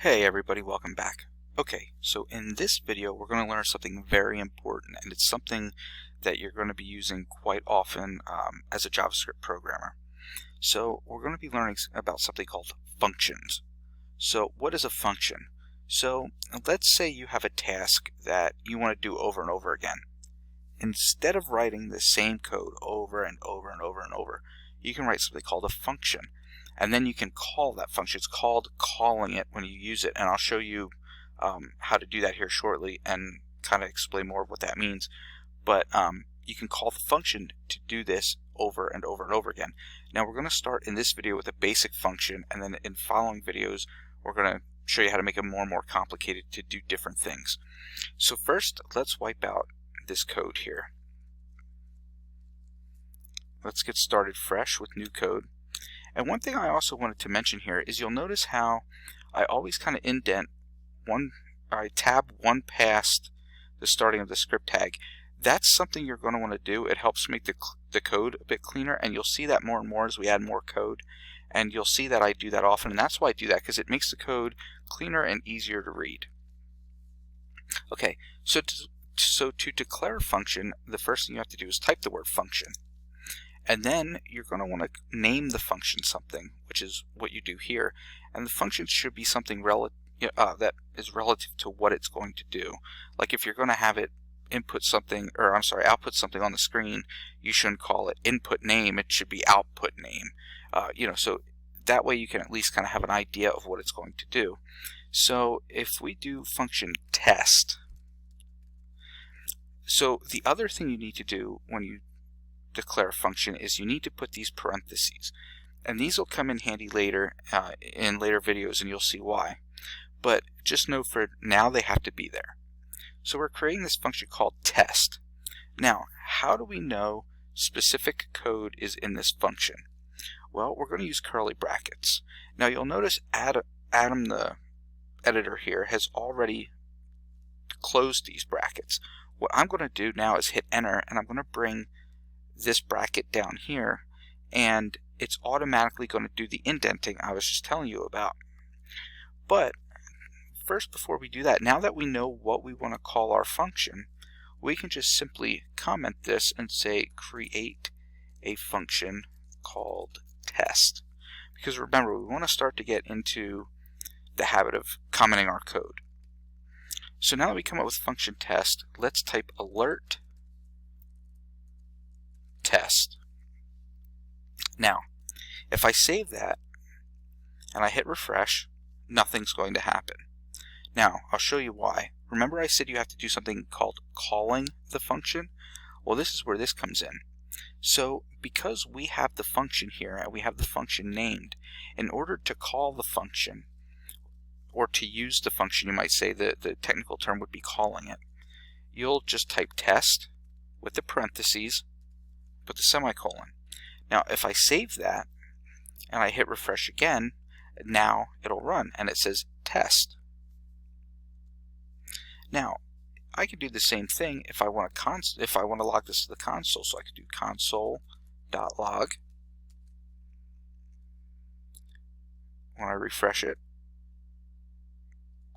Hey everybody, welcome back. Okay, so in this video we're going to learn something very important, and it's something that you're going to be using quite often as a JavaScript programmer. So we're going to be learning about something called functions. So what is a function? So let's say you have a task that you want to do over and over again. Instead of writing the same code over and over and over and over, you can write something called a function. And then you can call that function. It's called calling it when you use it, and I'll show you how to do that here shortly and kind of explain more of what that means. But you can call the function to do this over and over and over again. Now we're going to start in this video with a basic function, and then in following videos we're going to show you how to make it more and more complicated to do different things. So first, let's wipe out this code here. Let's get started fresh with new code. And one thing I also wanted to mention here is you'll notice how I always kind of indent I tab one past the starting of the script tag. That's something you're going to want to do. It helps make the code a bit cleaner, and you'll see that more and more as we add more code. And you'll see that I do that often, and that's why I do that, because it makes the code cleaner and easier to read. Okay, so to declare a function, the first thing you have to do is type the word function. And then you're going to want to name the function something, which is what you do here. And the function should be something that is relative to what it's going to do. Like if you're going to have it output something on the screen, you shouldn't call it input name. It should be output name. So that way you can at least kind of have an idea of what it's going to do. So if we do function test, so the other thing you need to do when you declare a function is you need to put these parentheses, and these will come in handy later in later videos, and you'll see why. But just know for now they have to be there. So we're creating this function called test. Now, how do we know specific code is in this function? Well, we're going to use curly brackets. Now you'll notice Adam, the editor here, has already closed these brackets. What I'm going to do now is hit enter, and I'm going to bring this bracket down here, and it's automatically going to do the indenting I was just telling you about. But first, before we do that, now that we know what we want to call our function, we can just simply comment this and say create a function called test. Because remember, we want to start to get into the habit of commenting our code. So now that we come up with function test, let's type alert test. Now, if I save that and I hit refresh, nothing's going to happen. Now, I'll show you why. Remember I said you have to do something called calling the function? Well, this is where this comes in. So, because we have the function here and we have the function named, in order to call the function, or to use the function, you might say, the technical term would be calling it, you'll just type test with the parentheses, put the semicolon. Now if I save that and I hit refresh again, now it'll run and it says test. Now I could do the same thing if I want to log this to the console. So I could do console.log. When I refresh it,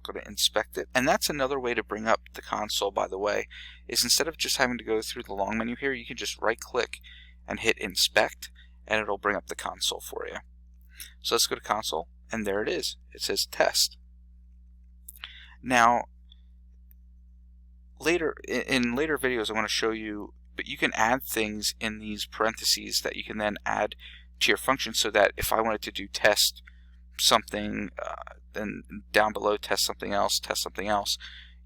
go to inspect it, and that's another way to bring up the console, by the way, is instead of just having to go through the long menu here, you can just right click and hit inspect, and it'll bring up the console for you. So let's go to console, and there it is. It says test. Now in later videos I want to show you, but you can add things in these parentheses that you can then add to your function, so that if I wanted to do test something, then down below test something else,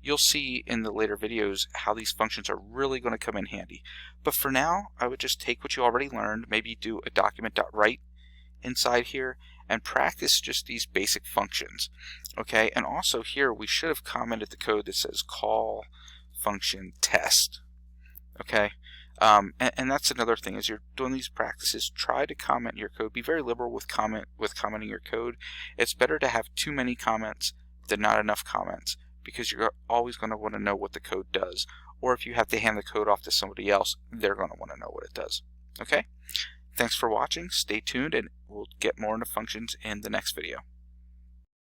you'll see in the later videos how these functions are really going to come in handy. But for now, I would just take what you already learned, maybe do a document.write inside here and practice just these basic functions. Okay, and also here we should have commented the code that says call function test. Okay, and that's another thing, as you're doing these practices, try to comment your code. Be very liberal with commenting your code. It's better to have too many comments than not enough comments, because you're always going to want to know what the code does. Or if you have to hand the code off to somebody else, they're going to want to know what it does. Okay? Thanks for watching. Stay tuned, and we'll get more into functions in the next video.